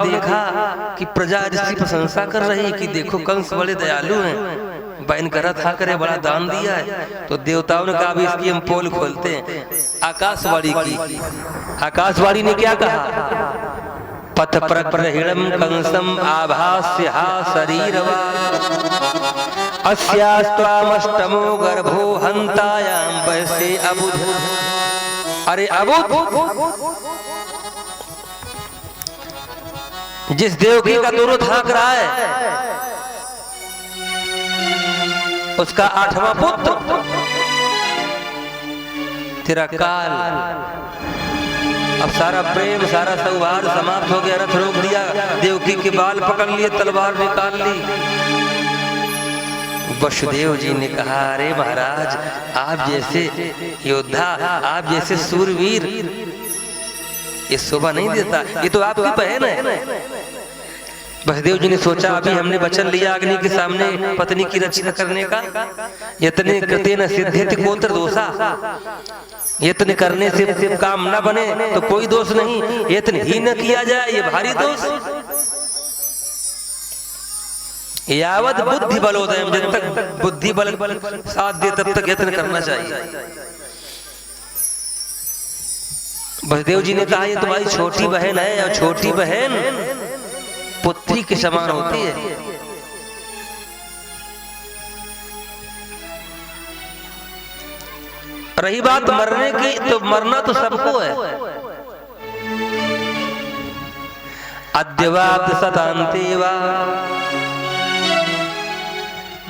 देखा कि प्रजा इसकी प्रशंसा कर रही कि देखो कंस बड़े दयालु हैं, बहन करा था करे बड़ा दान दिया है। तो देवताओं ने कहा भी इसकी हम पोल खोलते हैं। आकाशवाणी की, आकाशवाणी ने क्या कहा? पथ प्रहिणम कंसम आभास्य हा शरीरवा अस्यास्त्वामष्टमो गर्भो हंतायाम वैसे अबुध। अरे अबुध, जिस देवकी का दोनों थाक रहा है उसका 8वां पुत्र तेरा काल। अब सारा प्रेम सारा सौहार्द समाप्त हो गया, रथ रोक दिया, देवकी के बाल पकड़ लिए, तलवार निकाल ली। वसुदेव जी ने कहा अरे महाराज आप जैसे योद्धा, आप जैसे सूरवीर ये शोभा नहीं देता, ये तो आपकी बहन है। वसुदेव जी ने सोचा अभी हमने वचन लिया अग्नि के सामने पत्नी की रक्षा करने का, यत्ने कृतेन सिद्ध्यति कोत्र दोषा, यत्न करने से काम न बने तो कोई दोष नहीं, यत्न ही न किया जाए ये भारी दोष। यावत बुद्धि बलोदयम, जब तक बुद्धि बल साथ दे तब तक यत्न करना चाहिए। वसुदेव जी ने कहा ये तुम्हारी छोटी बहन है और छोटी बहन पुत्री के समान होती है। रही बात मरने की, तो मरना तो सबको है। अद्यवाप्त सतान्ते वा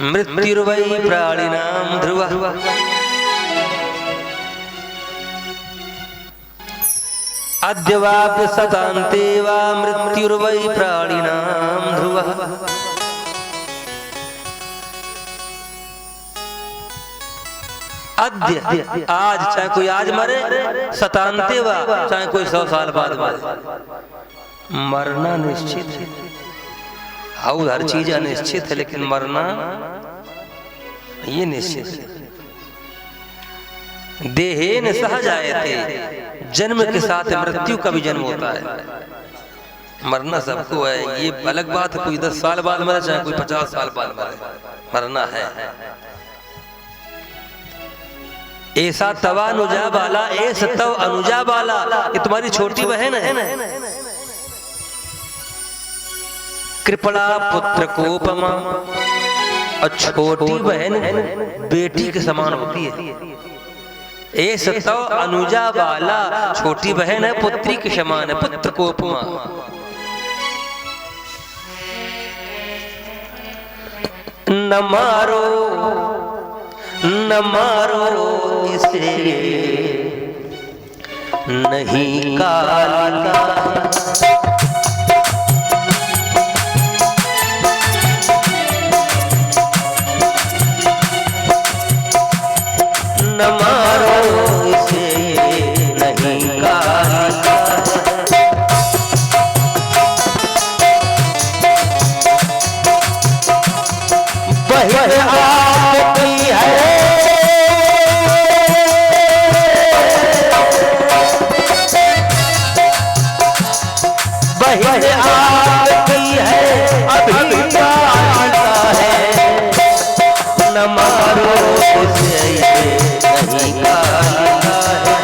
मृत्युर्वै प्राणिनां ध्रुवः। अद्यवाप्य सतान्ते वा मृत्युर्वै प्राणिनां ध्रुवः। अद्य आज, चाहे कोई आज मरे, सतान्ते वा चाहे कोई 100 साल बाद मरे, मरना निश्चित है। और हर चीज अनिश्चित है लेकिन मरना ये निश्चित है। देहेन सह जायते, जन्म के साथ मृत्यु का भी जन्म होता है। मरना सबको है, ये अलग बात है कोई 10 साल बाद मरे चाहे कोई 50 साल बाद मरे, मरना है। ऐसा तवा अनुजा बाला, ऐसा तव अनुजा बाला, ये तुम्हारी छोटी बहन है ना। कृपणा पुत्र कोपमा, और छोटी बहन बेटी के समान होती है। ऐसा तव अनुजा बाला, छोटी बहन है पुत्री के समान है, पुत्र कोपमा। न मारो न मारो इसे नहीं काल का। न मारो इसे नहीं काल का। बहन आपकी है, बहन आपकी है, अभी काल का है। न मारो इसे नहीं काल का है।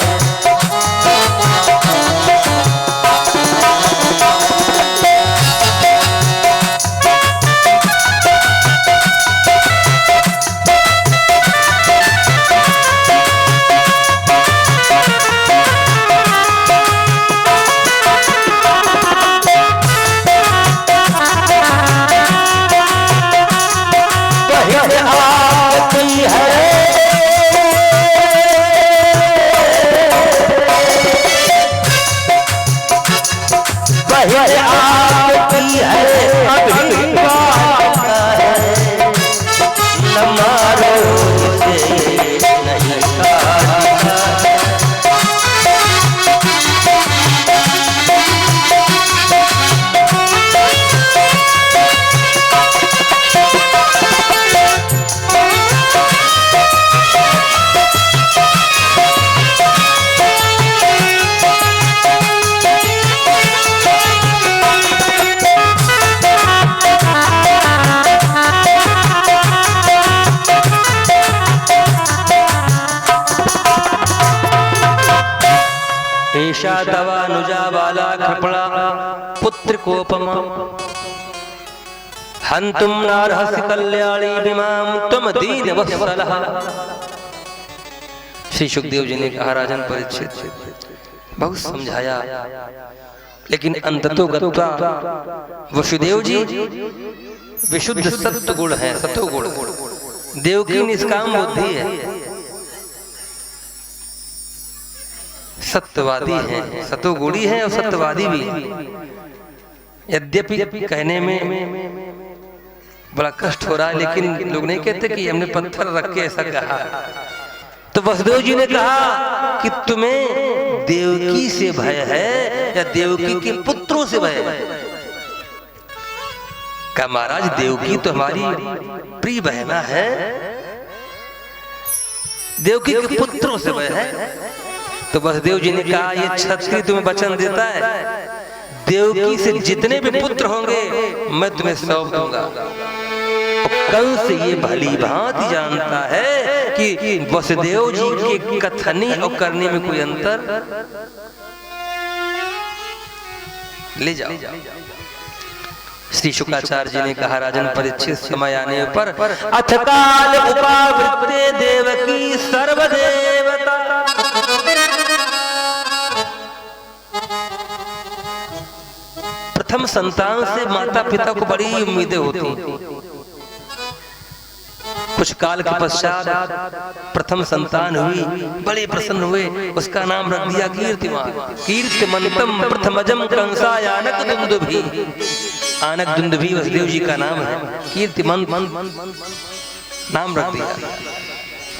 पुत्र कोपमा हंतुम नारहसि कल्याणी विमाम तुम दीन वत्सलः। श्री सुखदेव जी ने कहा राजन परीक्षित बहुत समझाया, लेकिन अंततो गत्वा वसुदेव जी विशुद्ध सत्व गुण है, सतो गुण। देवकी निष्काम बुद्धि है, सत्यवादी है, सतोगुणी है और सत्यवादी भी। यद्यपि कहने में बड़ा कष्ट हो रहा है, लेकिन लोग नहीं कहते कि हमने पत्थर रख के ऐसा कहा। तो वसुदेव जी ने कहा कि तुम्हें देवकी से भय है या देवकी के पुत्रों से भय है? क्या महाराज देवकी तो हमारी प्रिय बहना है, देवकी के पुत्रों से भय है? तो वसुदेव जी ने कहा ये क्षत्रिय तुम्हें वचन देता है, देवकी से जितने भी पुत्र होंगे मैं तुम्हें सौंप दूंगा। कंस ये भली भांति जानता है कि वसुदेव जी के कथनी और करने में कोई अंतर। ले जाओ। श्री शुक्राचार्य जी ने कहा राजन परीक्षित समय आने पर अथकाल उपावृत्ते देवकी सर्वदेवता। प्रथम संतान से माता पिता को बड़ी उम्मीदें होती। कुछ काल के पश्चात प्रथम संतान हुई, बड़े प्रसन्न हुए, उसका नाम रख दिया कीर्तिमान। कीर्तिमंतम प्रथमजम कंसायानक दुंदुभि। आनक दुंदुभि वसुदेव जी का नाम है, कीर्तिमंत नाम रख दिया।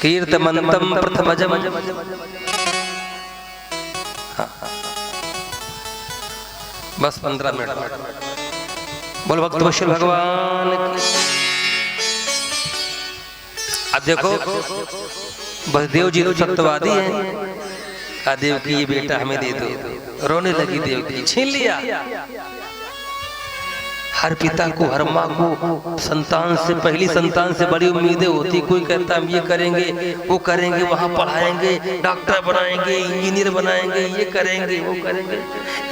कीर्तिमंतम प्रथमजम। बस 15 मिनट बोल भक्त वत्सल भगवान की। अब देखो वसुदेव जी तो सत्यवादी हैं, कहा देवकी ये बेटा हमें दे दो। रोने लगी देवकी, छीन लिया। हर पिता को, हर माँ को संतान से, पहली संतान से बड़ी उम्मीदें होती। कोई कहता हम ये करेंगे, वो करेंगे, वहां पढ़ाएंगे, डॉक्टर बनाएंगे, इंजीनियर बनाएंगे, ये करेंगे, वो करेंगे।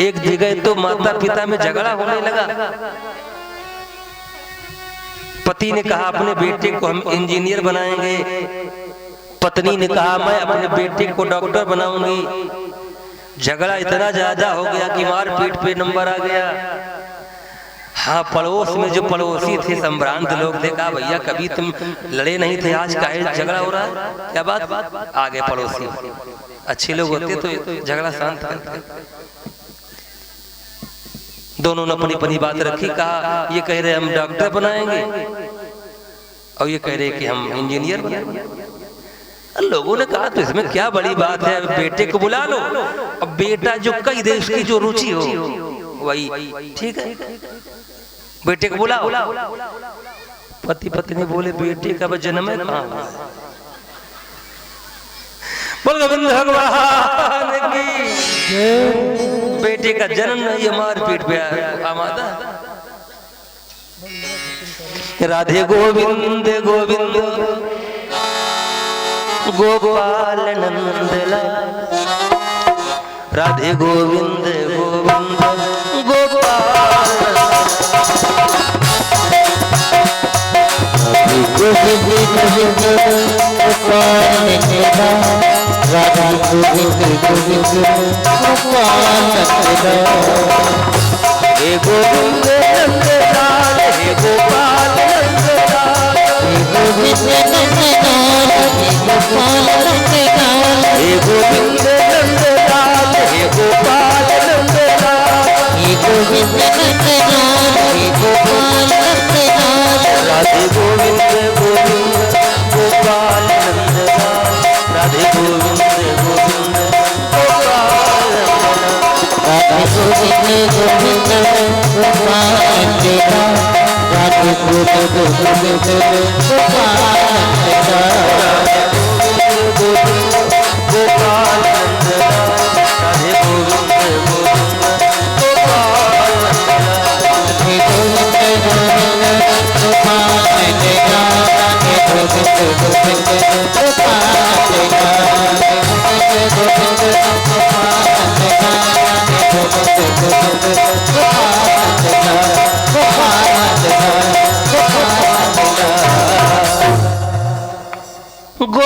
एक जगह तो माता पिता में झगड़ा होने लगा। पति ने कहा अपने बेटे को हम इंजीनियर बनाएंगे, पत्नी ने कहा मैं अपने बेटे को डॉक्टर बनाऊंगी। झगड़ा इतना ज्यादा हो गया कि मारपीट पे नंबर आ गया। हाँ, पड़ोस में जो पड़ोसी थे, संभ्रांत लोग थे, कहा भैया कभी तुम लड़े नहीं थे, आज काहे झगड़ा हो रहा है, क्या बात? आ गए पड़ोसी, अच्छे लोग होते तो झगड़ा शांत करते। दोनों ने अपनी अपनी बात रखी। कहा ये कह रहे हम डॉक्टर बनाएंगे और ये कह रहे कि हम इंजीनियर बनाएंगे। लोगों ने कहा तो इसमें क्या बड़ी बात है, बेटे को बुला लो। अब बेटा जो कई दे, उसकी जो रुचि हो वही ठीक है, बेटे को बुलाओ। पति पत्नी बोले बेटे का जन्म है कहाँ? बोल गोविंद भगवान की। बेटे का जन्म नहीं, मारपीट पे आया माता। राधे गोविंद गोविंद गोपाल नंदलाल। राधे गोविंद गोविंद गोपाल। राधा गोविंद गोविंद गोपाल। हे गोविंद नंदलाल, हे गोपाल नंदलाल, हे गोविंद नंदलाल, हे गोपाल नंदलाल, हे गोविंद नंदलाल, हे गोपाल नंदलाल, हे गोविंद नंदलाल, हे गोपाल नंदलाल। राधे गोविंद गोविंद गोपाल नंदलाल। राधे गोविंद गोविंद गोपाल नंदलाल। राधे गोविंद गोविंद गोपाल नंदलाल। राधे गोविंद गोविंद गोपाल नंदलाल। गोविंद गोपाल नंदलाल। राधे गोविंद गोविंद गोपाल नंदलाल। राधे गोविंद गोविंद गोपाल नंदलाल। राधे गोविंद गोविंद गोपाल नंदलाल। गोविंद गोविंद गोपाल नंदलाल। गोविंद गोविंद गोपाल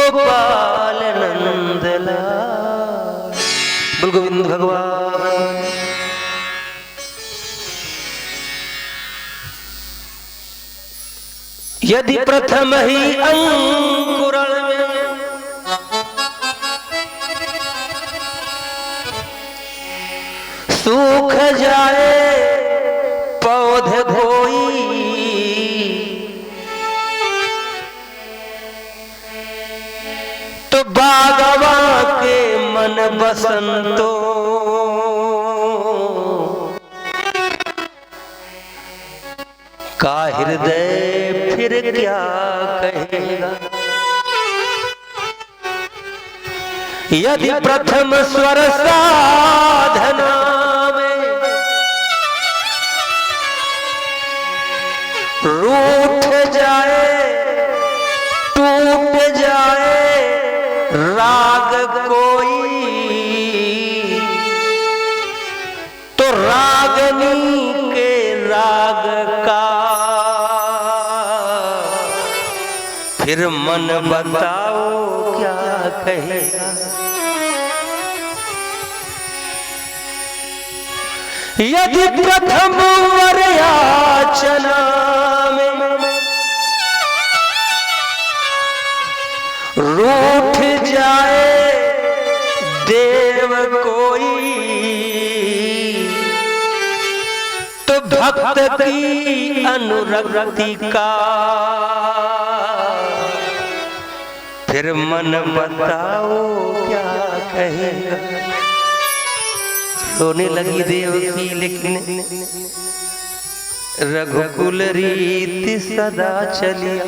गोपाल नंदलाल। बोल गोविंद भगवान। यदि प्रथम ही अंकुरण में सूख जाए पौधे कोई, तो बागवा के मन बसंतो का हृदय फिर क्या कहेगा। यदि प्रथम स्वर साधना में रूठ जाए टूट जाए राग कोई, तो रागनी के राग का फिर मन बताओ क्या कहेगा। यदि प्रथम वर याचना में रूठ जाए देव कोई, तो भक्त की अनुरक्ति का फिर मन बताओ क्या कहेगा। रोने लगी देवकी लेकिन रघुकुल रीति सदा चली,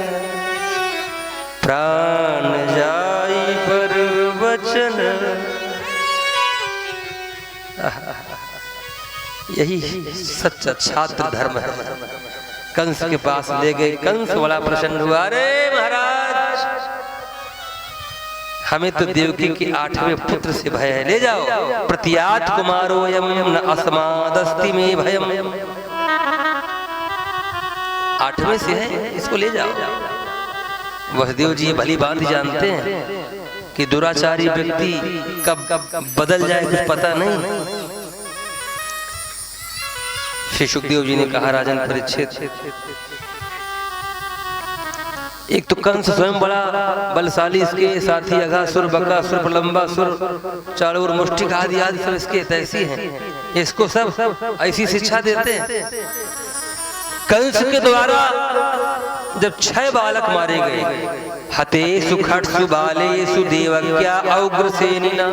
प्राण जाई पर वचन। यही सच्चा छात्र धर्म है। कंस के पास ले गए, कंस बड़ा प्रसन्न हुआ। अरे महाराज, हमें तो देवकी के 8वें पुत्र से भय है, ले जाओ। प्रत्यात कुमारोयम न अस्मादस्ति में भयम। 8वें से है, इसको ले जाओ। वसुदेव जी भली बात जानते हैं कि दुराचारी व्यक्ति कब बदल जाए कुछ पता नहीं। श्री सुखदेव जी ने कहा, राजन परीक्षित, एक तो कंस स्वयं बड़ा बलशाली, इसके साथी अघासुर, बकासुर, प्रलंबासुर, चारों ओर मुष्टिक आदि आदि सब इसके तैसी हैं। इसको सब ऐसी शिक्षा देते हैं। कंस के द्वारा जब 6 बालक मारे गए, हतेषु खट्सु बालेषु देवक्या औग्रसेनिना,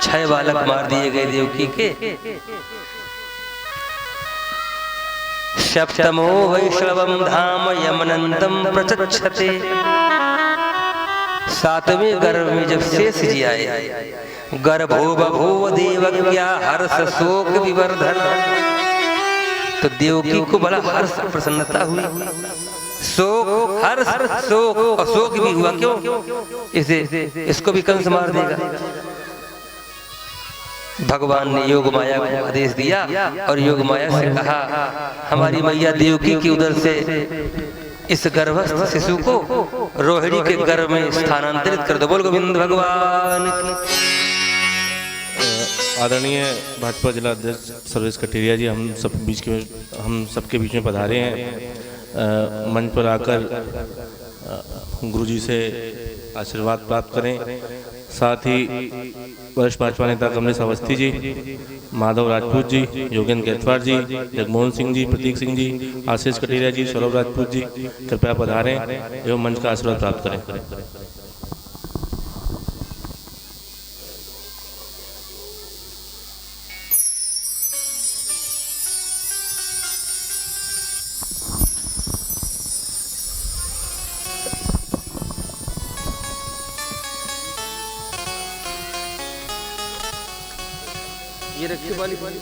6 बालक मार दिए गए देवकी के। सप्तमो वैष्णवं धाम यमनंतम प्रचक्षते। 7वें गर्भ में जब शेष जी आए, गर्भो बभूव देवक्या हर्ष शोक विवर्धन, तो देवकी को बड़ा हर्ष प्रसन्नता हुई। शोक, हर्ष, शोक, अशोक भी हुआ। क्यों? इसको भी कंस मार देगा। भगवान ने योग माया को आदेश दिया और योग माया से कहा, हमारी मैया देवकी की उदर से इस गर्भस्थ शिशु को रोहिणी के गर्भ में स्थानांतरित कर दो। बोल गोविंद भगवान की। आदरणीय भाजपा जिला अध्यक्ष सर्वेश कटेरिया जी हम सबके बीच में पधारे हैं। मंच पर आकर गुरुजी से आशीर्वाद प्राप्त करें। साथ ही वरिष्ठ भाजपा नेता कमलेश अवस्थी जी, माधव राजपूत जी, योगेंद्र कैथवार जी, जगमोहन सिंह जी, प्रतीक सिंह जी, आशीष कटेरिया जी, सौरभ राजपूत जी कृपया पधारें एवं मंच का आशीर्वाद प्राप्त करें। ये रखी वाली बोल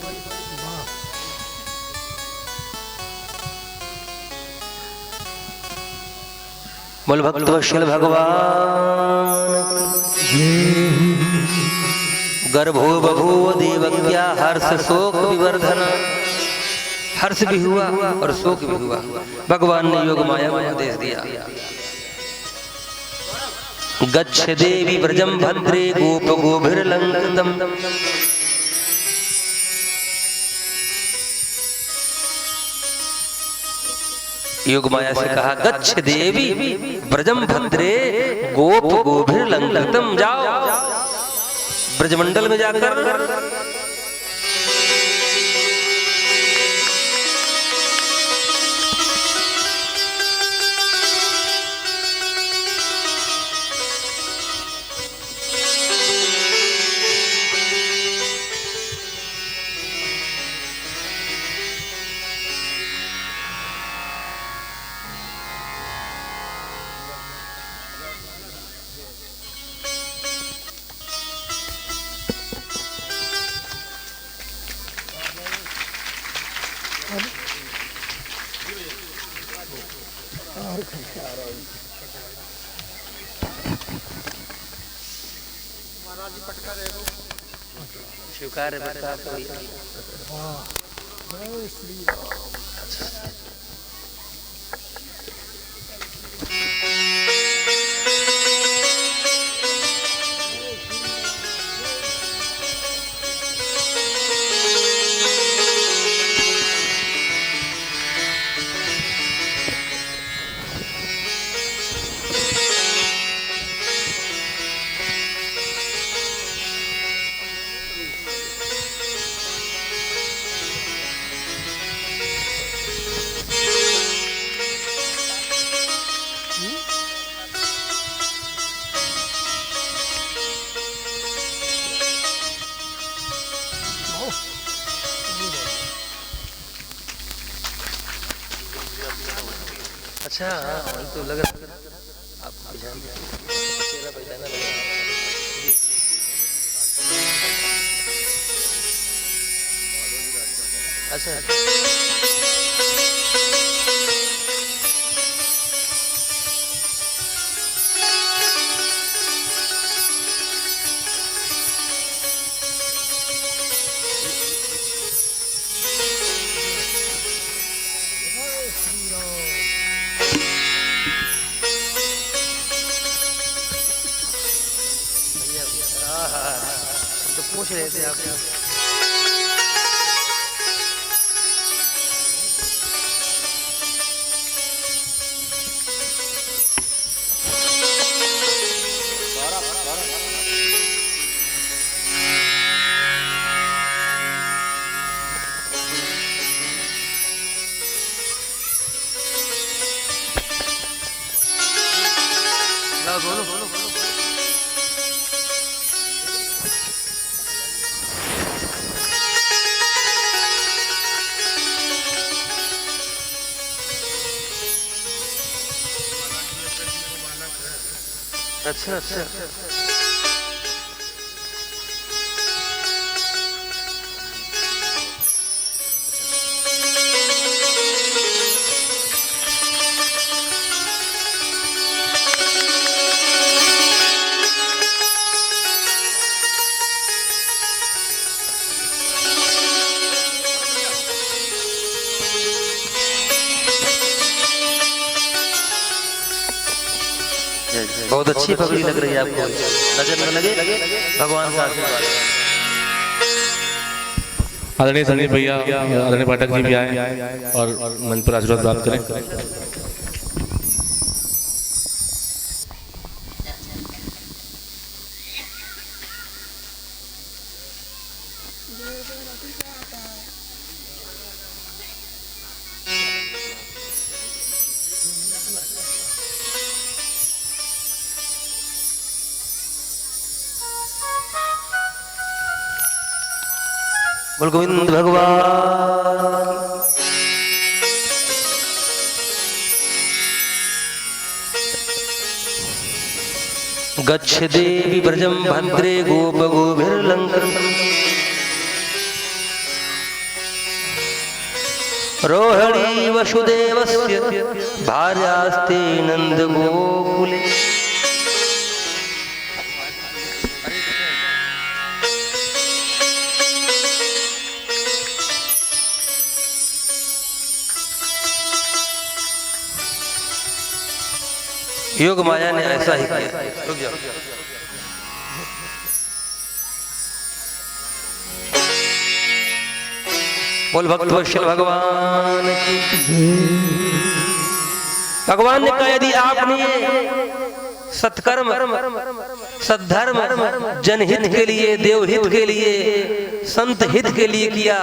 भक्तवत्सल भगवान। गर्भो बभूव देवक्या हर्ष शोक विवर्धन। हर्ष भी हुआ और शोक भी हुआ। भगवान ने योग माया को आदेश दिया। गच्छ देवी व्रजम भद्रे गोप गोभिर्लंकृतम। योग माया से कहा गच्छ देवी व्रजम भद्रे गोप गोभिर्लंकृतम। जाओ ब्रजमंडल में जाकर स्वीकार है बता कोई। अच्छा हाँ तो लग रहा आपको ध्यान चेहरा पहचाना लगा। अच्छा तो पूछ रहे थे आप। बोलो बोलो बोलो। अच्छा अच्छा बहुत अच्छी पगड़ी लग रही है आपको, नजर न लगे भगवान का आशीर्वाद। आदरणीय संदीप भैया, आदरणीय पाठक जी भी आए और मंच पर आशीर्वाद प्राप्त करें। बोल गोविंद भगवान। गच्छ देवी व्रजम भद्रे गोप गोभिर्लंकृतम। रोहिणी वसुदेवस्य भार्यास्ते नंद गोकुले। योग माया ने ऐसा ही किया। रुक जाओ। बोल भक्त वत्सल भगवान की। भगवान ने कहा यदि आपने सत्कर्म सद्धर्म जनहित के लिए, देवहित के लिए, संत हित के लिए किया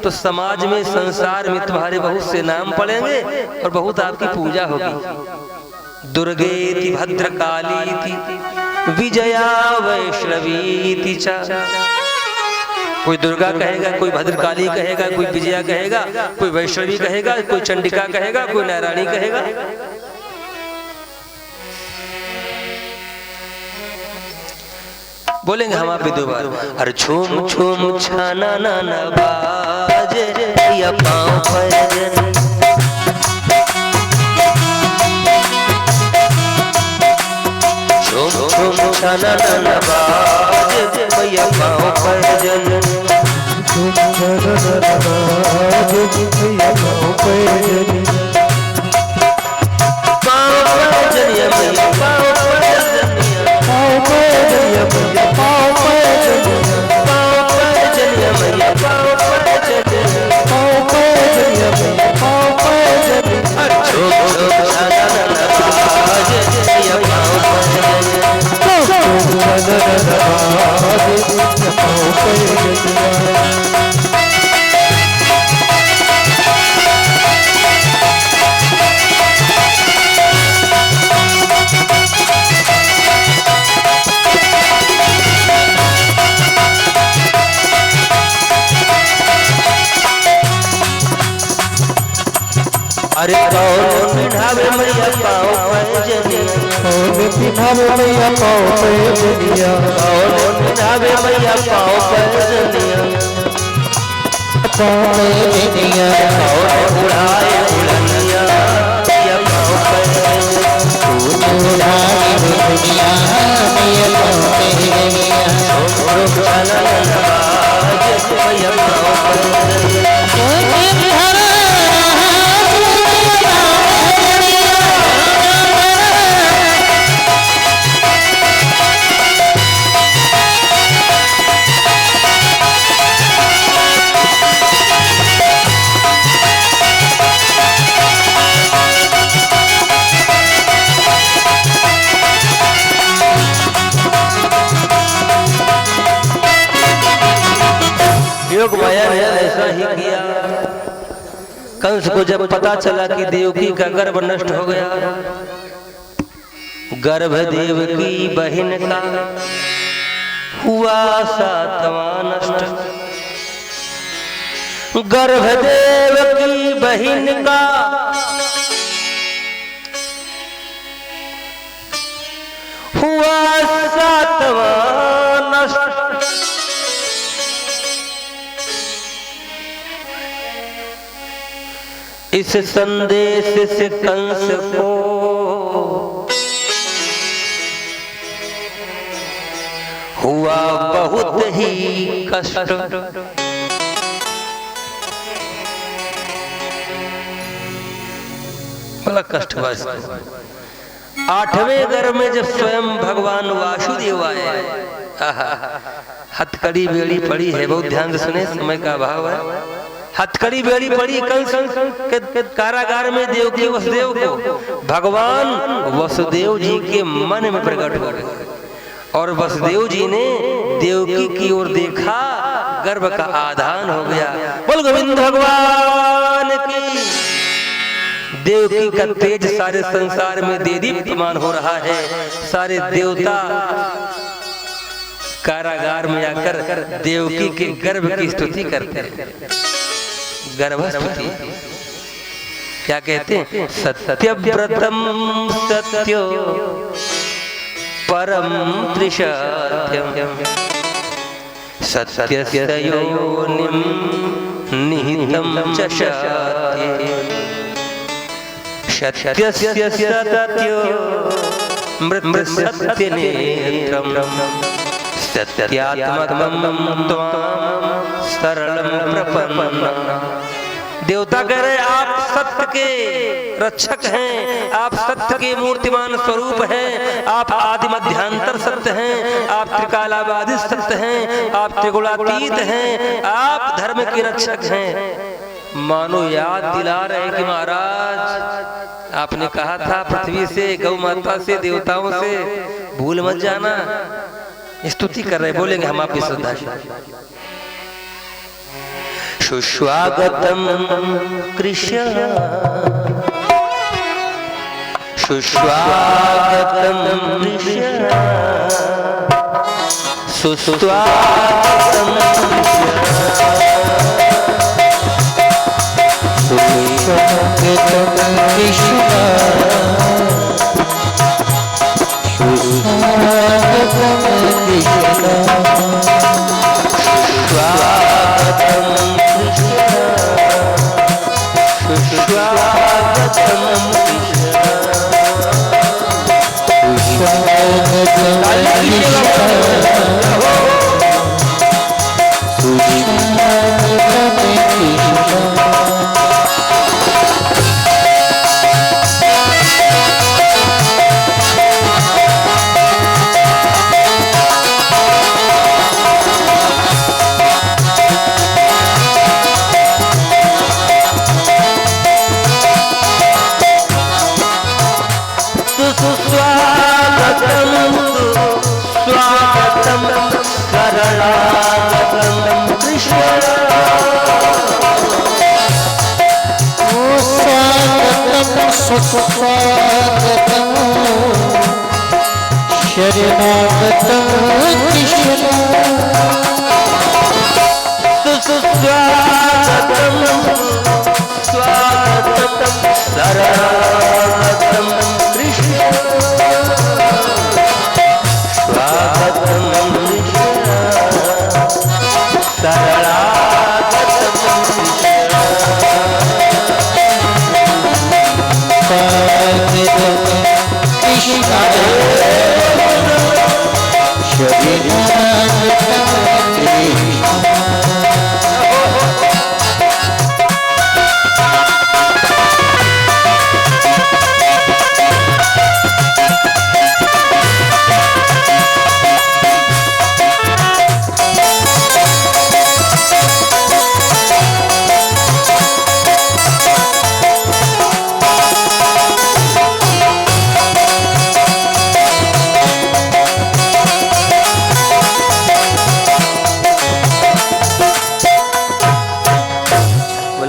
तो समाज में, संसार में तुम्हारे बहुत से नाम पड़ेंगे और बहुत आपकी पूजा होगी। दुर्गेति भद्रकालीति विजया वैष्णवीति च। कोई दुर्गा कहेगा, कोई भद्रकाली कहेगा, कोई विजया कहेगा, कोई वैष्णवी कहेगा, कोई चंडिका कहेगा, कोई नारायणी कहेगा। बोलेंगे हम आप भी दो बार। अरे छूम छूम छाना ना बाजे या पाँव पर छूम छूम छाना ना बाजे या पाँव पर जन अरे कौन पिन्हावे मैया पाँव पैजनिया, कौन पिन्हावे मैया पाँव पैजनिया, कौन पिन्हावे मैया पाँव पैजनिया, पाँव पैजनिया, कौन उड़ाए उड़निया मैया पाँव पैजनिया, कौन उड़ाए उड़निया मैया पाँव पैजनिया, छोड़ चला नवाज मैया पाँव पैजनिया। योग माया ने ऐसा ही किया। कंस को जब पता चला कि देवकी का गर्भ नष्ट हो गया, गर्भ देवकी बहन का हुआ 7वां नष्ट, गर्भ देवकी बहन का हुआ 7वां नष्ट। इस संदेश से कंस को हुआ बहुत ही कष्ट। बड़ा कष्ट हुआ इसको। 8वें गर्भ में जब स्वयं भगवान वासुदेव आए, हथकड़ी बेड़ी पड़ी है, बहुत ध्यान से सुने, समय का अभाव है। हथकड़ी बेड़ी पड़ी कंस के कारागार में देवकी वसुदेव को। भगवान वसुदेव जी के मन में प्रकट हो गए और वसुदेव जी ने देवकी की ओर देखा, गर्भ का आधान हो गया। बोल गोविंद भगवान की। देवकी का तेज सारे संसार में देदीप्यमान हो रहा है। सारे देवता कारागार में आकर देवकी के गर्भ की स्तुति करते हैं। गर्भस्तुति क्या कहते हैं? सत्यव्रतम सत्यो परम त्रिसत्यम सत्यस्य योनिं निहितं च सत्यस्य सत्यो मृत्सत्यनेत्रं सत्यात्मकं त्वां सरलं प्रपन्नं देवता कह रहे आप सत्य के रक्षक हैं, आप सत्य के मूर्तिमान स्वरूप हैं, आप आदि मध्यांतर सत्य हैं, आप त्रिकालाबादी सत्य हैं, आप त्रिगुणातीत हैं, आप धर्म के रक्षक हैं। मानो याद दिला रहे कि महाराज आपने कहा था पृथ्वी से, गौ माता से, देवताओं से भूल मत जाना। स्तुति कर रहे, बोलेंगे हम आपकी श्रद्धा से। सुस्वागतम कृष्ण सुस्वागतम कृष्ण सुस्वागतम शरणागतम कृष्ण सुस्वागतम स्वागतम शरणागतम कृष्ण स्वागतम कृष्ण शरणागतम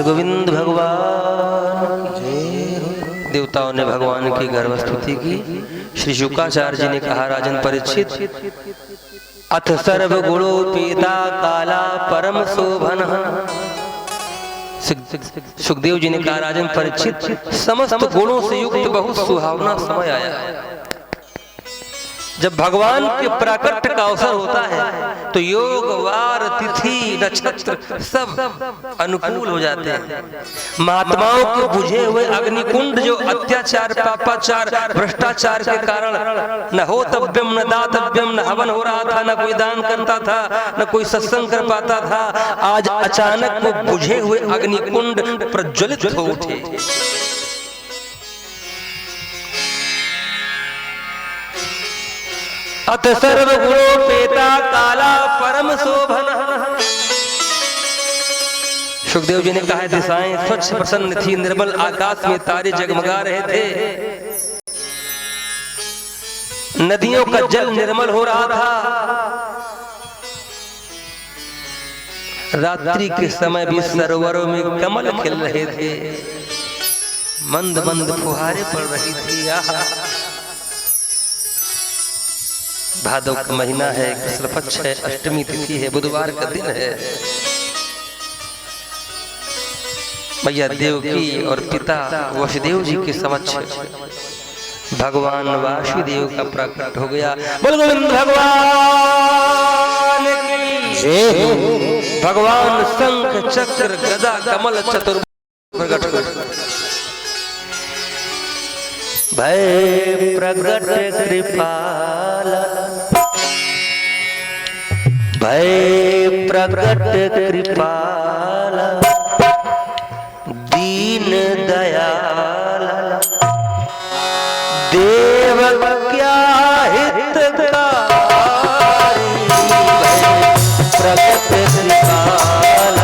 गोविंद भगवान। देवताओं ने भगवान की गर्व स्तुति की। श्री शुकाचार्य जी ने कहा, राजन परीक्षित, अथ सर्व गुणोपेता काला परम शोभन। सुखदेव जी ने कहा, राजन परीक्षित, समस्त गुणों से युक्त बहुत सुहावना समय आया। जब भगवान के प्राकट्य का अवसर होता है तो योग, वार, तिथि, नक्षत्र सब अनुकूल हो जाते हैं। महात्माओं के बुझे हुए अग्निकुंड जो अत्याचार, पापाचार, भ्रष्टाचार के कारण न होतव्यम, न दातव्यम, न हवन हो रहा था, न कोई दान करता था, न कोई सत्संग कर पाता था, आज अचानक वो बुझे हुए अग्निकुंड प्रज्वलित हो उठे। अथ सर्व गुणोपेता काला परम शोभन। सुखदेव जी ने कहा, दिशाएं स्वच्छ प्रसन्न थी, निर्मल आकाश में तारे जगमगा रहे थे, नदियों का जल निर्मल हो रहा था। रात्रि के समय भी सरोवरों में कमल खिल रहे थे, मंद मंद फुहारे पड़ रही थी। भादव का महीना है, कृष्ण पक्ष है, अष्टमी तिथि है, बुधवार का दिन है। मैया देवकी और पिता वसुदेव जी के समक्ष भगवान वासुदेव का प्रकट हो गया। बोल गोविंद भगवान की जय। भगवान शंख, चक्र, गदा, कमल, चतुर्भुज प्रकट हो। भय प्रगट कृपाल, भय प्रगट कृपाल, दयाल देव क्या हितकारी प्रगट कृपाल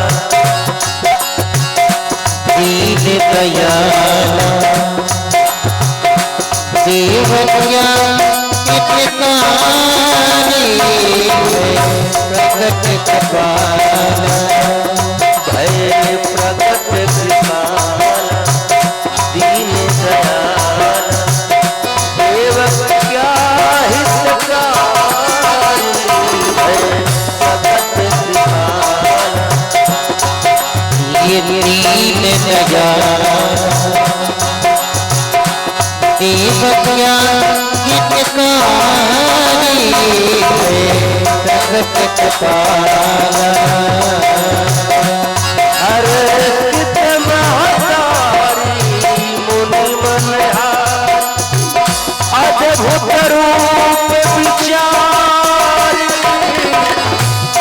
दीन दयाल देव क्या हितकारी प्रगट कृपाल भय प्रगट कृपाल दीन दयाल देव क्या हितकारी भय प्रगट कृपाल ये दीन दयाल देव क्या हितकारी प्रगट कृपाल अर्पित महतारी मुनि मनहार अद्भुत रूप विचार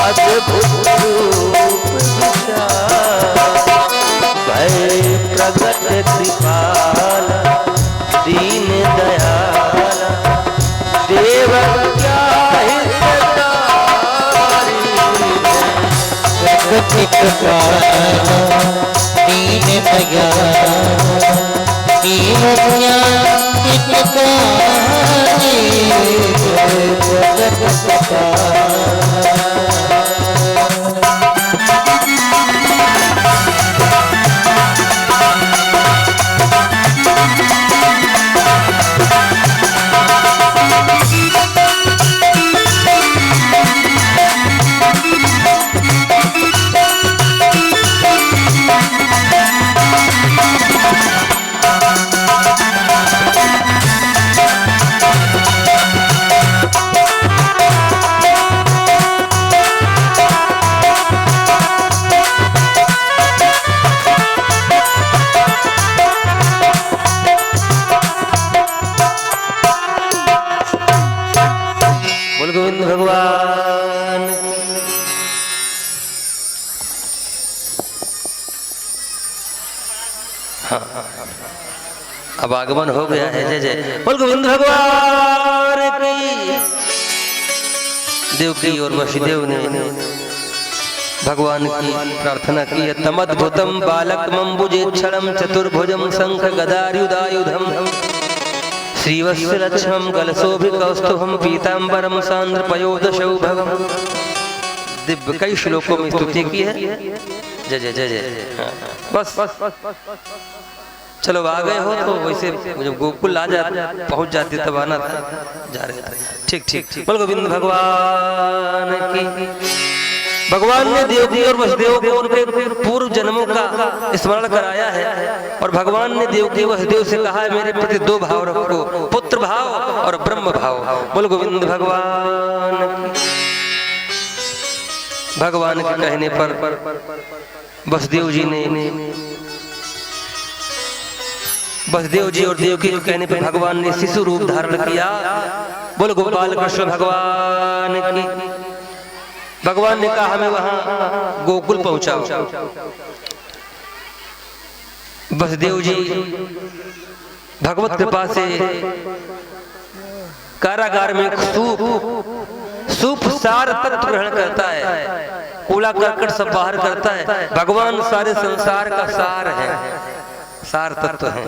अद्भुत रूप विचार भय प्रगट कृपाल दीन दयाल देव क्या हितकारी प्रगट कृपाल दीन दयाल देव क्या हितकारी प्रगट कृपाल बोल गोविंद भगवान हाँ, अब आगमन हो गया है। जय जय बोल गोविंद भगवान की। देवकी और वसुदेव ने भगवान की प्रार्थना की है। तमद्भुतम बालक मंबुजेक्षणम चतुर्भुजम शंख गदायुधायुधम श्रीवत्स लक्ष्मम कलशोभिकौस्तुभम पीतांबरम सांद्र पयोदशौभगम। दिव्य कई श्लोकों में स्तुति की है। जय जय जय जय। बस चलो आ गए हो तो वैसे जब गोकुल आ जाते पहुंच जाती तब आना था। जा रहे थे। ठीक ठीक बोल गोविंद भगवान की। भगवान ने देवकी और वसुदेव को उनके पूर्व जन्मों का स्मरण कराया है और भगवान ने देवकी वसुदेव से कहा है मेरे प्रति दो भाव रखो, पुत्र भाव और ब्रह्म भाव। बोल गोविंद भगवान की। भगवान के कहने पर वसुदेव जी और देवकी के कहने पर भगवान ने शिशु रूप धारण किया। बोल गोपाल कृष्ण भगवान की। भगवान ने कहा हमें वहां गोकुल पहुंचाओ। वसुदेव जी भगवत कृपा से कारागार में सूप सार तत्व ग्रहण करता है, कूड़ा करकट सब बाहर करता है। भगवान सारे संसार का सार है, सार तत्व है।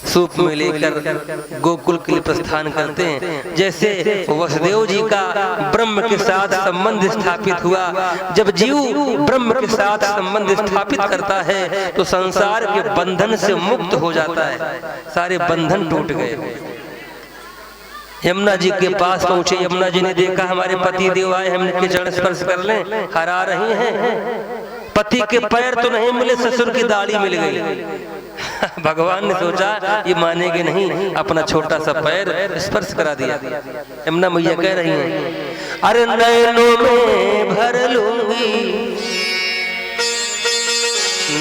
सूप में लेकर गोकुल के लिए प्रस्थान करते हैं। जैसे वसुदेव जी का ब्रह्म के साथ संबंध स्थापित हुआ, जब जीव ब्रह्म के साथ संबंध स्थापित करता है तो संसार के बंधन से मुक्त हो जाता है। सारे बंधन टूट गए। यमुना जी के पास पहुंचे। यमुना जी ने देखा हमारे पति देव आए, हम इनके चरण स्पर्श कर लें, हरा रही हैं। पति के पैर तो नहीं मिले, ससुर की दाढ़ी मिल गई। भगवान ने सोचा ये मानेंगे नहीं, अपना छोटा सा पैर स्पर्श करा दिया। यमुना मैया कह रही हैं अरे नैनों में भर लूंगी,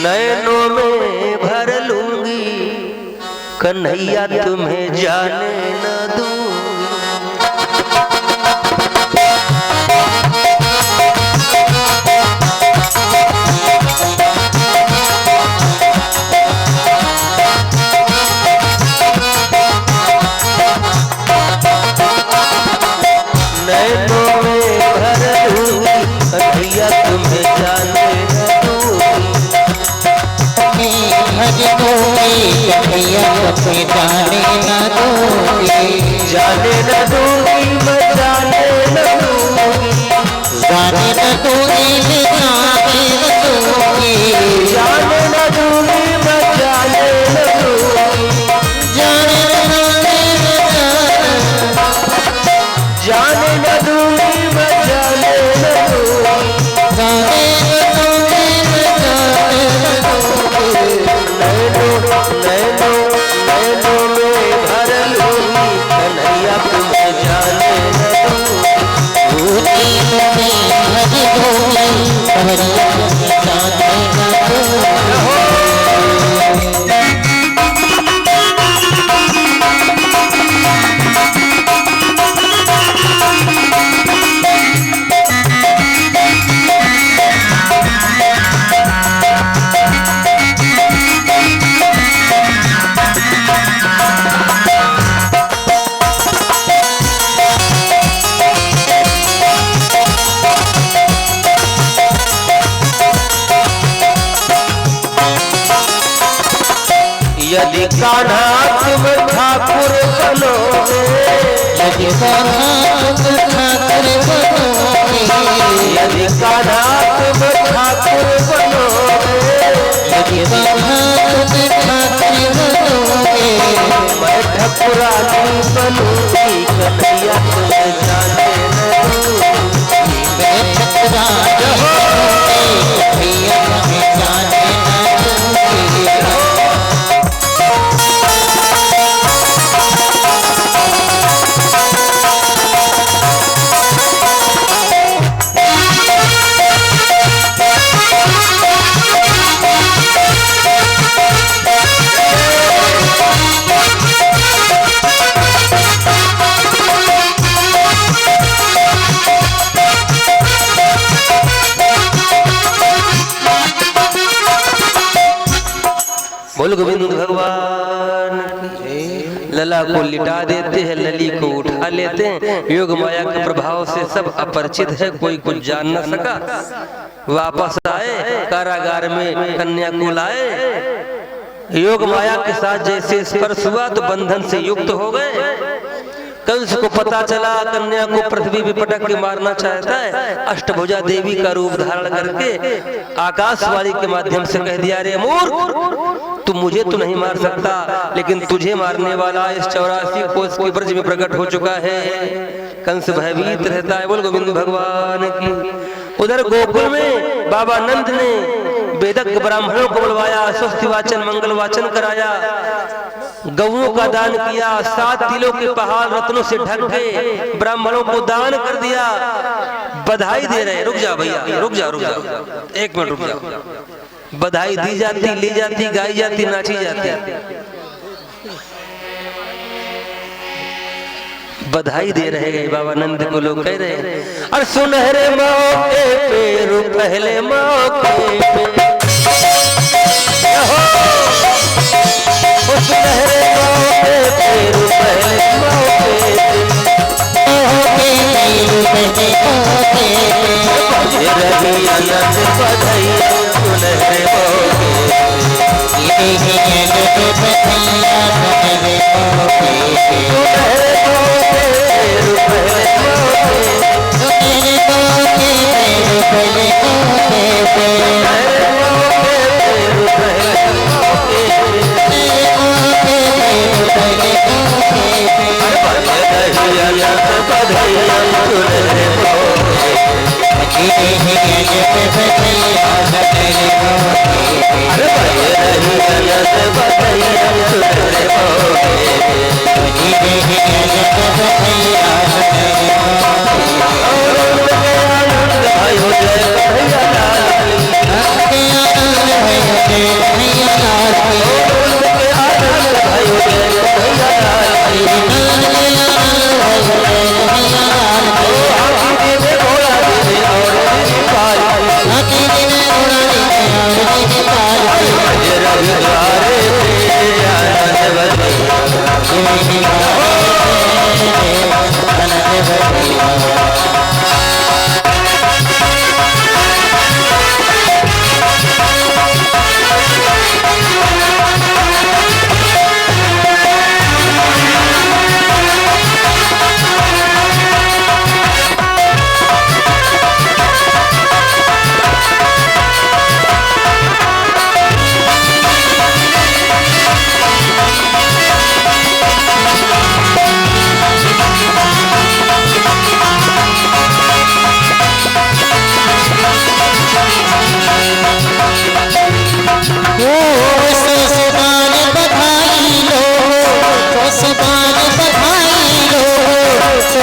नैनों में भर लूंगी, कन्हैया तुम्हें जाने न दूं। भज दूंगी कन्हैया तुम्हें जाने न दूंगी, जाने न दूंगी मैं जाने न दूंगी, जाने न दूंगी जाने न दूंगी, जाने न दूंगी मैं जाने न दूंगी, जाने न दूंगी जाने न दूंगी मैं जाने न दूंगी, जाने न दूंगी जाने न दूंगी, नैनो नैनो नैनो में भर लूंगी कन्हैया तुम्हें जाने न दूंगी, भूली तुम्हें भज दूंगी कन्हैया तुम्हें जाने न दूंगी। यदि कान्हा तुम ठाकुर बनोगे, यदि कान्हा तुम ठाकुर बनोगे, यदि कान्हा तुम ठाकुर बनोगे, यदि कान्हा तुम ठाकुर बनोगे, मैं ठकुरानी बनूंगी कन्हैया तुम्हें जाने न दूंगी, मैं ठकुरानी बनूंगी कन्हैया तुम्हें जाने न दूंगी। बोल गोविंद भगवान की। लला को लिटा देते हैं, लली को उठा लेते हैं। योग माया के प्रभाव से सब अपरिचित है, कोई कुछ जान न सका। वापस आए कारागार में कन्या को लाए। योग माया के साथ जैसे स्पर्श हुआ तो बंधन से युक्त हो गए। कंस को पता चला कन्या को पृथ्वी पे पटक के मारना चाहता है। अष्टभुजा देवी का रूप धारण करके आकाशवाणी के माध्यम से कह दिया, रे मूर्ख, तू मुझे तो नहीं मार सकता, लेकिन तुझे मारने वाला इस 84 कोस के ब्रज में प्रकट हो चुका है। कंस भयभीत रहता है। बोल गोविंद भगवान की। उधर गोकुल में बाबा नंद ने वेदज्ञ ब्राह्मणों को बुलवाया, स्वस्ति वाचन मंगल वाचन कराया, गौओं का दान किया, 7 तिलों के पहाड़ रत्नों से ढक के ब्राह्मणों को दान कर दिया। बधाई दे रहे। रुक जा भैया, रुक जा 1 मिनट रुक जा। बधाई दी जाती, ली जाती, गाई जाती, नाची जाती। बधाई दे रहे हैं बाबा नंद को। लोग कह रहे हैं, और सुनहरे मौके पे पहले मौके पे, सुनहरे मौके पे पहले मौके पे रही आनंद बधाई सुनहरे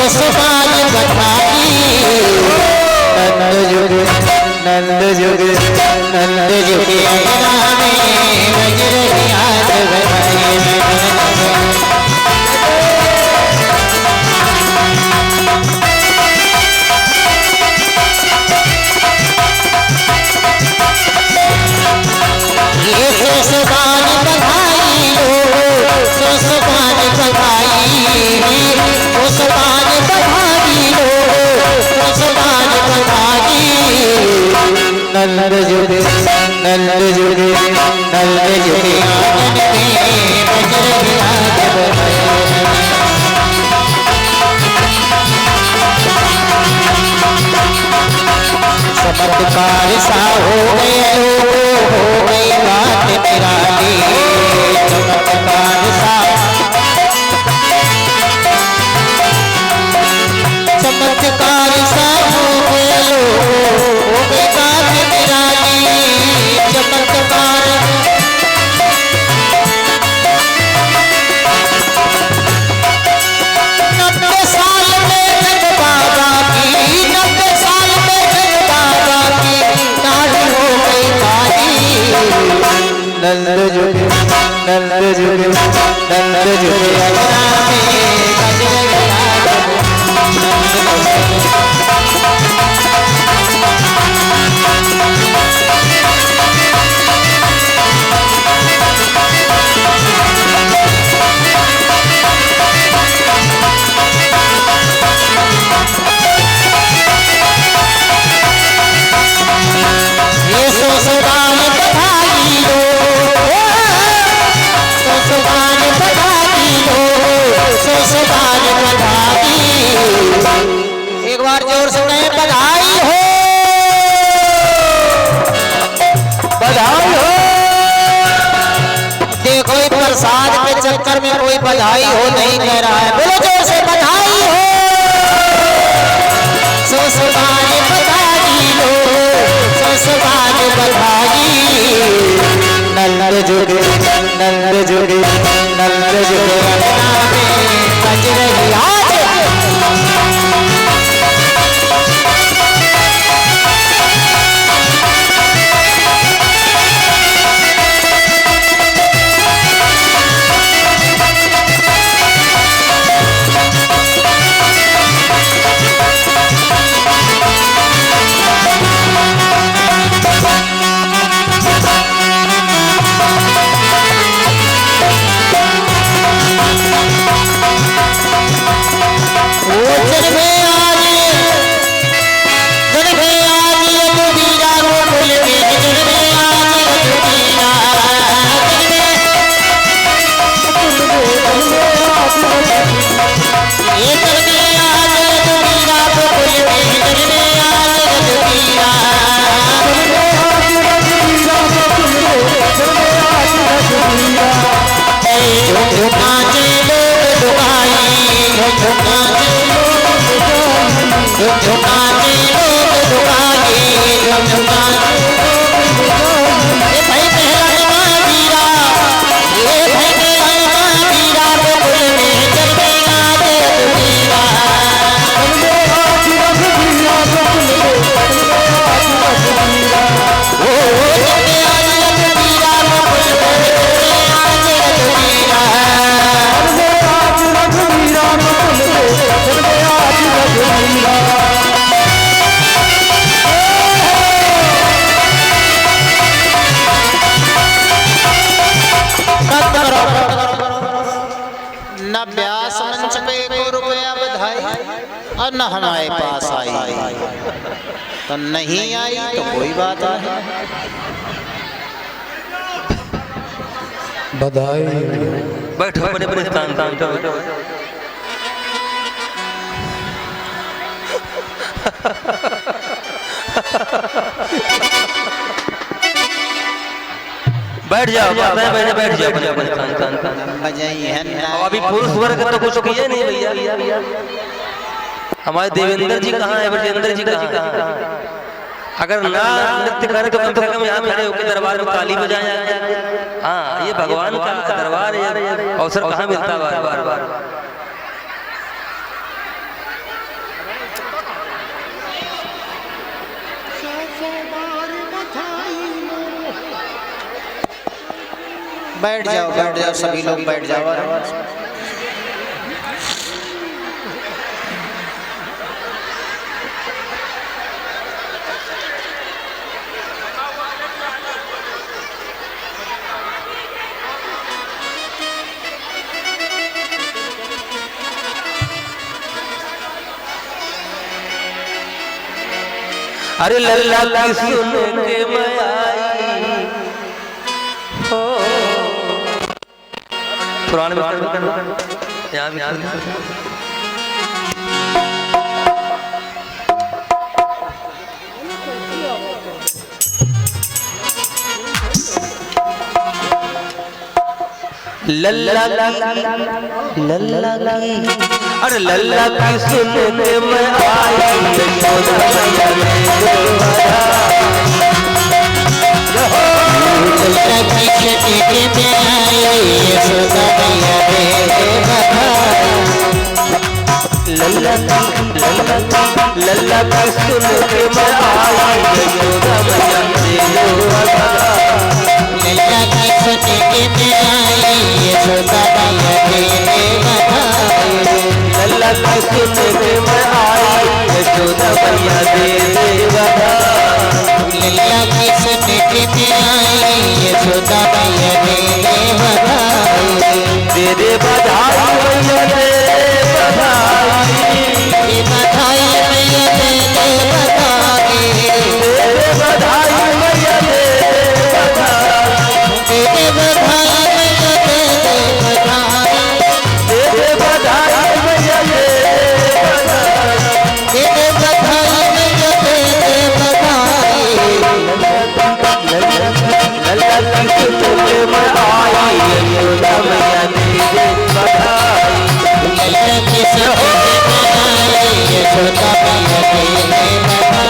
सुसुबान बधाई नंद जुग अंगना में बज रही आज बधाई। ये सुसुबान बधाई लो सुसुबान बधाई सुसुबान बधाई लो सुसुबान बधाई नंद जुग आंगन में बज रही आज बधाई। चमत्कार सा हो गया हो गई बात निराली चमत्कार सा हो गया हो गई बात निराली चमत्कार। नंद जुग अंगना में बज रही ये सुसुबान बधाई लो सुसुबान बधाई लो सुसुबान बधाई। एक बार जोर से कहें बधाई हो बधाई हो। देखो ये प्रसाद के चक्कर में कोई बधाई हो नहीं कह रहा है, बोलो जोर से बधाई हो सुसुबान बधाई लो सुसुबान बधाई नंद जुग अंगना में बज रही आज। और न हमारे पास आई तो नहीं आई तो कोई बात नहीं। बधाई बैठो अपने अपने स्थान बैठो। बैठ जाओ बैठ जाओ अपने स्थान। बजाई है अभी पुरुष वर्ग तो कुछ किए नहीं भैया। हमारे देवेंद्र जी कहाँ है, ब्रजेंद्र जी कहाँ है? अगर ना नृत्य करे तो कम से कम यहाँ खड़े होकर दरबार में ताली बजाएं। हाँ, ये भगवान का दरबार है, अवसर कहाँ मिलता है बार बार। बैठ जाओ सभी लोग बैठ जाओ। अरे लल्ला की सुन के मैं आई हो पुराने में यहाँ भी लल्ला अरे लल्ला की सुन के मैं आई लल्ला की सुन के मैं आई यशोदा मैया लल्ला की सुन के मैं आई यशोदा मैया तेरे बधाई। लल्ला की सुन के मैं आई यशोदा मैया तेरे बधाई। लल्ला की सुन के मैं आई यशोदा मैया तेरे बधाई। तेरे बधाई मैया तेरे बधाई। तेरे बधाई मैया तेरे बधाई। तेरे बधाई मैया तेरे बधाई। तेरे बधाई मैया तेरे बधाई। तेरे बधाई मैया तेरे बधाई। तेरे बधाई मैया तेरे बधाई। लल्ला की सुन के मैं आई यशोदा मैया तेरे बधाई। लल्ला की सुन के मैं आई यशोदा मैया तेरे बधाई।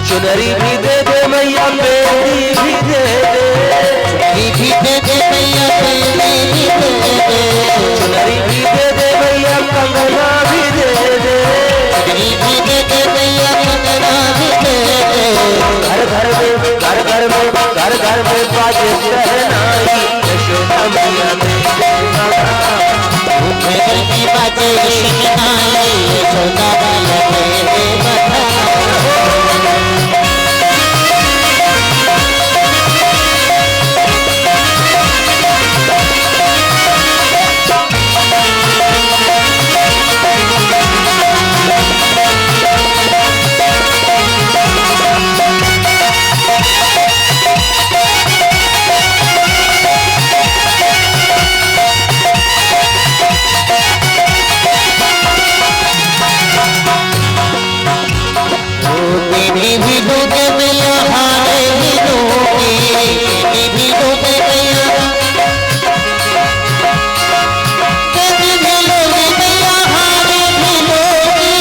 चुनरी भी दे दे मैया बेटी भी दे दे। चुनरी भी दे दे मैया बेटी भी दे दे। चुनरी भी दे दे मैया कंगना भी दे दे। चुनरी भी दे दे मैया कंगना भी दे दे। घर घर में बाजे शहनाई यशोदा मैया तेरे बधाई। घर में बाजे शहनाई यशोदा मैया तेरे बधाई। भी दोगे मैया हारे भी दोगे। भी दोगे मैया कभी भी लोगे मैया हारे भी लोगे।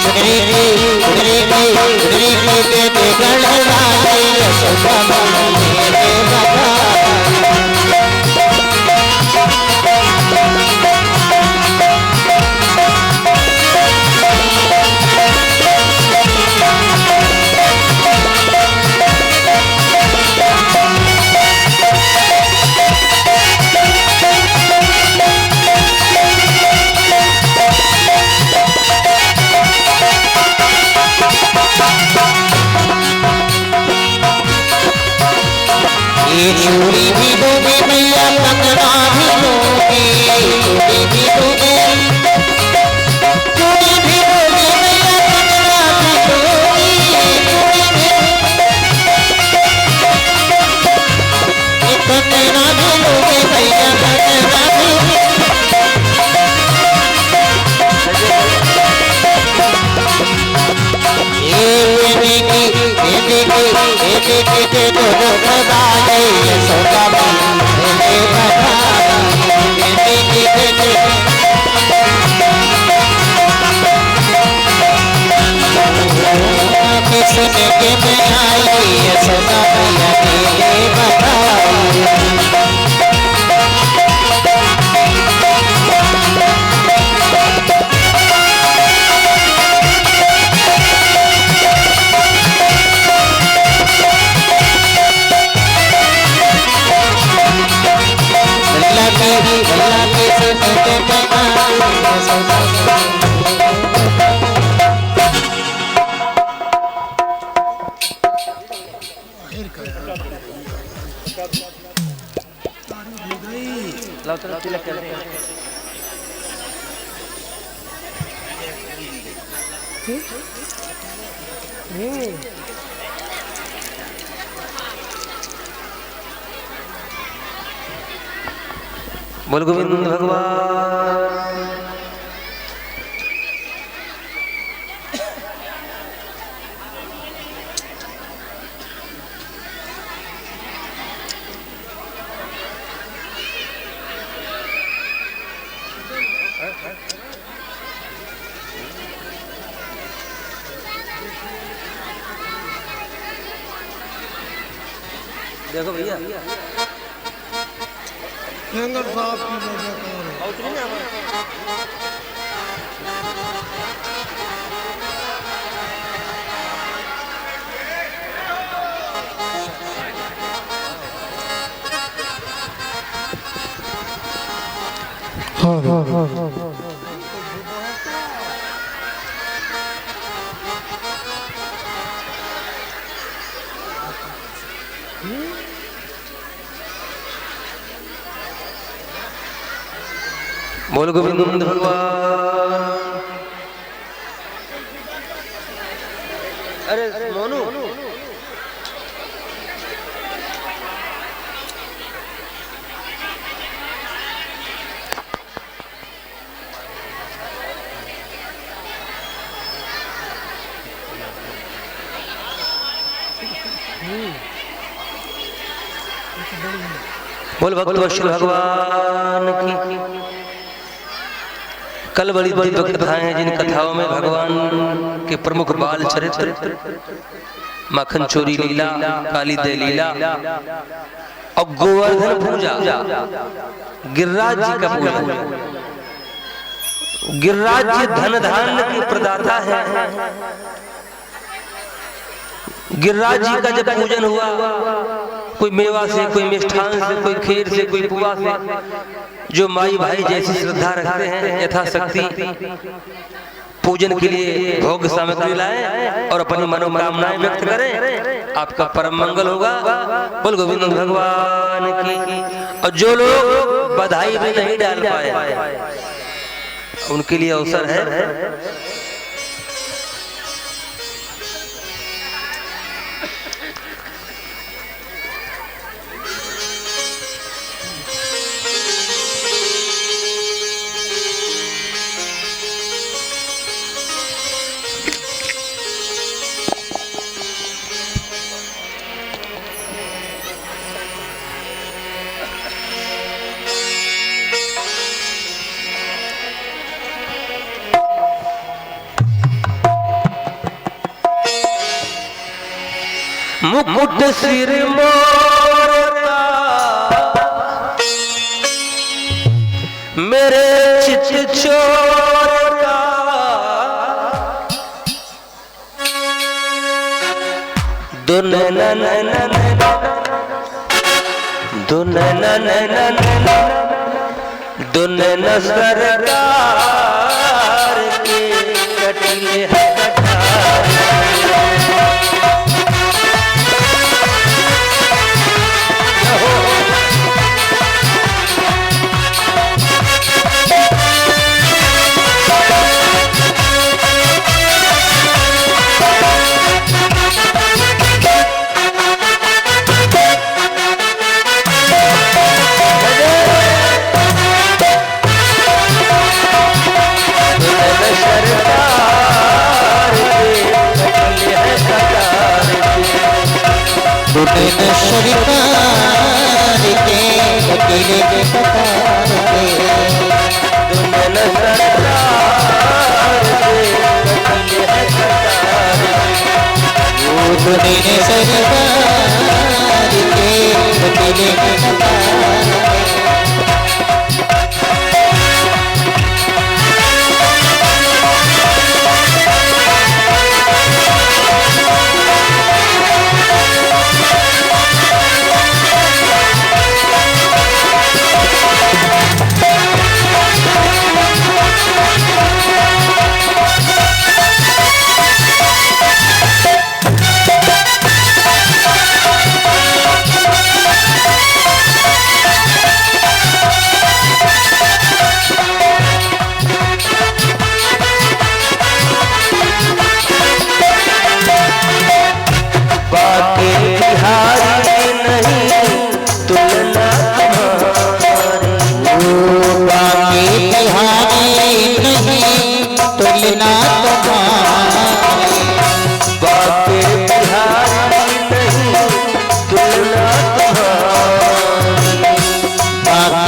चुनरी के गढ़वाले यशोदा मैया तेरे बधाई। चूड़ी भी दोगे मैया कंगना भी दोगे। चूड़ी भी दोगे। चूड़ी भी दोगे मैया कंगना भी दोगे। कंगना भी दोगे मैया कंगना भी। यशोदा मैया तेरे बधाई। बोल गोविंद भगवान। देखो भैया हैंगर साहब की वजह करो। बोल गोविंद भगवान। अरे मोनू बोल भक्त वत्सल भगवान की। कल बड़ी बड़ी दो कथाएं हैं जिन कथाओं में भगवान के प्रमुख बाल चरित्र माखन चोरी लीला, काली दे लीला और गोवर्धन पूजा, गिरिराज जी का पूजा। गिरिराज जी धन धान्य के प्रदाता है। गिरिराज जी का जब पूजन हुआ, कोई मेवा से, कोई मिष्ठान से, कोई खीर से, कोई पुआ से, जो माई भाई जैसी श्रद्धा रखते हैं यथाशक्ति पूजन के लिए भोग सामग्री लाएं और अपनी मनोकामनाएं व्यक्त करें, आपका परम मंगल होगा। बोल गोविंद भगवान की। और जो लोग बधाई भी नहीं डाल पाए उनके लिए अवसर है। मुकुट सिर मोर का मेरे चित चोर का, दुनन सरकार के कटिले है सरकार के कटिले कटार के, दुनन सरकार के कटिले है कटार के। वो दुनिया सरकार के कटिले कटार के।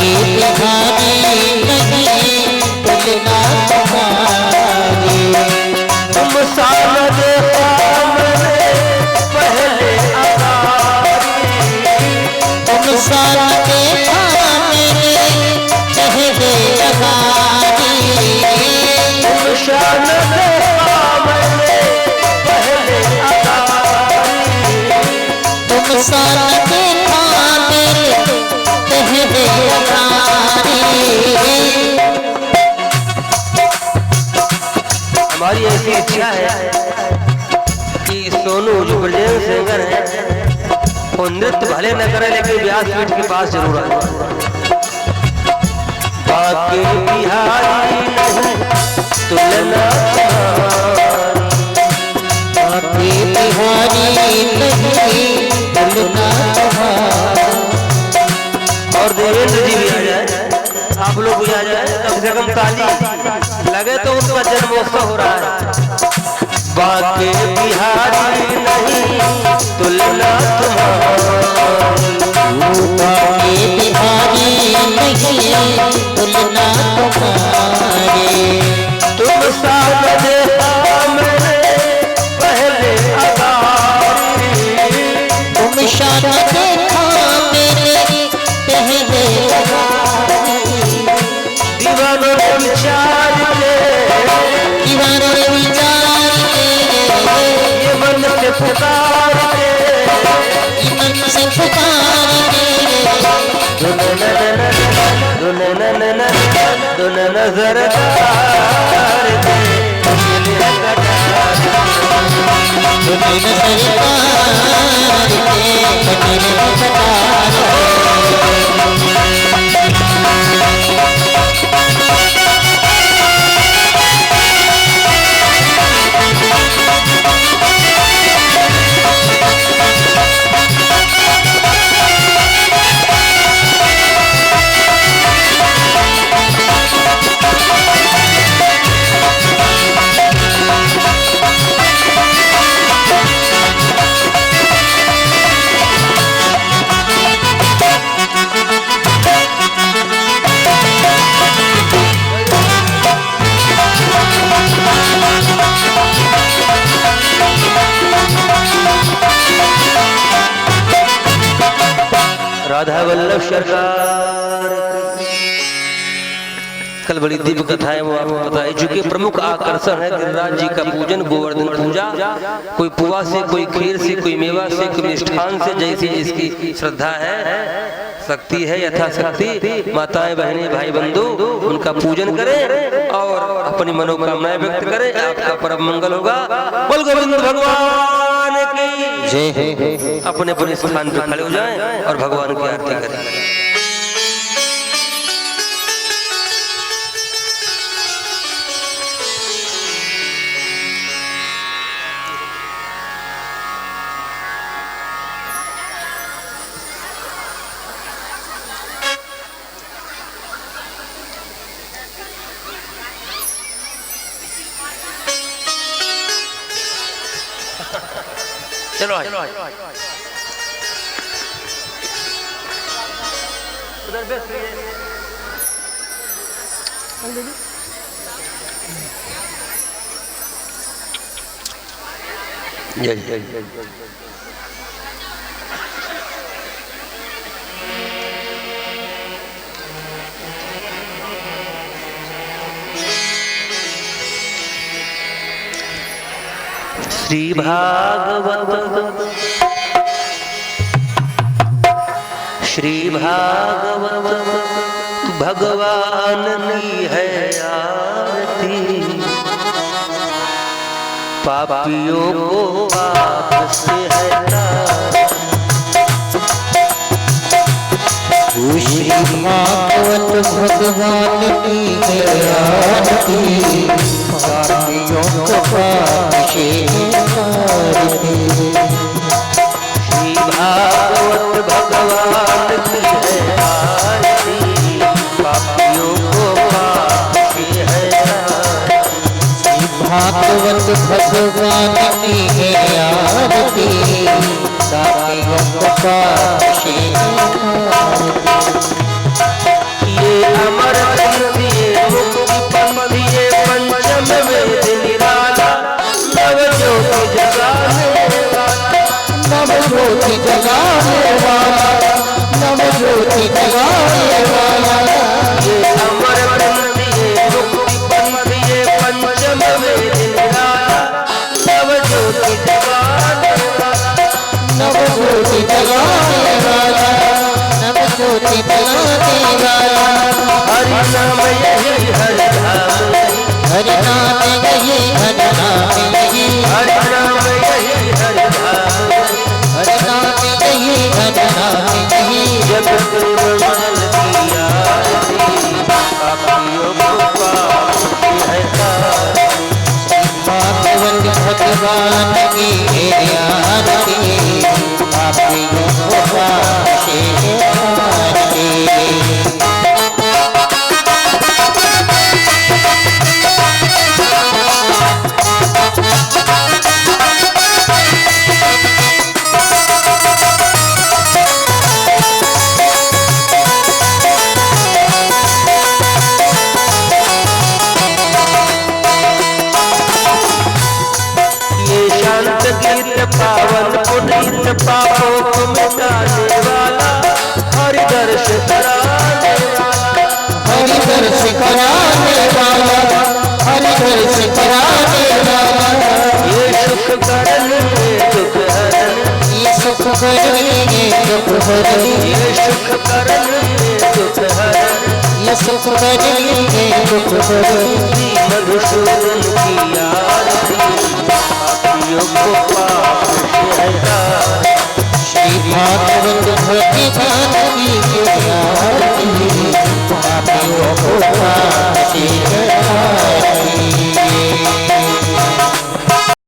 बाकी बिहारी नहीं तुलना तुम्हारी। तुम सान देखा मैंने पहले अगारी, तुम सान देखा मेरे पहले अगारी। तुम शान देखा मैंने पहले अगारी, तुम सान देखा मेरे पहले अगारी। हमारी ऐसी इच्छा है कि सोनू जो ब्रिलियंट सिंगर है वो नृत्य भले न करे लेकिन व्यासपीठ के पास जरूर आए। बाकी बिहारी नहीं तुलना बाकी बिहारी नहीं तुलना तुम्हारी। और देवेंद्र जी भी आ जाए, आप लोग भी आ जाए, कम से कम ताली लगे तो उनका जन्मोत्सव हो रहा है। बाकी बिहारी नहीं तुलना तुम्हारी, बाकी बिहारी नहीं तुलना तुम्हारी। तुम सान देखा मैंने पहले अगारी, तुम शान देखा मेरे पहले अगारी। दीवानों ने विचार के दीवानों ने विचार के ये मन से पुकार के ये मन से पुकार के दुन नजर तार के तुम्हें सरकार के तुम्हें सरकार। राधा वल्लभ सरकार। कल बड़ी दिव्य कथा है, वो आपको बताई चुकी। प्रमुख आकर्षण है गिरिराज जी का पूजन, गोवर्धन पूजा। कोई पुआ से, कोई खीर से, कोई मेवा से, कोई मिष्ठान से, जैसी जिसकी श्रद्धा है, शक्ति है, यथाशक्ति माताएं बहनें भाई बंधु उनका पूजन करें और अपनी मनोकामनाएं व्यक्त करें। आपका परम मंगल होगा। बोल गोविंद भगवान की जय। अपने अपने स्थान पर खड़े हो जाएं और भगवान की आरती करें। चलो आज उधर बैठ जय जय जय जय। श्री भागवत भगवान की है आरती, पापियों को पाप से हटा। श्री भागवत भगवान की है आरती, पापियों को पाप से हटाती। श्री भागवत भगवान की है आरती, पापियों को पाप से हटाती। श्री भागवत भगवान की है आरती, पापियों को पाप से हटाती। अमर दिए मुक्ति पंथ ये पंचम वेद निराला नव ज्योति जगाने वाला नव ज्योति जगाने वाला नव ज्योति जगाने वाला ये अमर दिए मुक्ति पंथ ये पंचम वेद निराला नव ज्योति जगाने वाला नव ज्योति जगाने वाला नव ज्योति जगाने वाला हरि नाम यही हरि धाम हरि नाम यही हरि नाम यही हरि नाम यही हरि धाम हरि नाम यही हरि नाम यही जगत निर्मल की आरती पापियों को पाप की है भगवान भगवान की आरती पापियों को पाप से आरती गीत पावन पुनीत पापों को मिटाने वाला हरि दर्श कराने वाला हरि दर्श कराने वाला हरि दर्श कराने वाला ये सुख करण ये दुख हरण ये सुख करेंगे दुख हरेंगे ये सुख करण ये दुख हरण ये सुख करेंगे दुख हरेंगे मधुसूदन की आरती पापियों को पाप से हटाए श्री भागवत भगवान की आरती पापियों को पाप से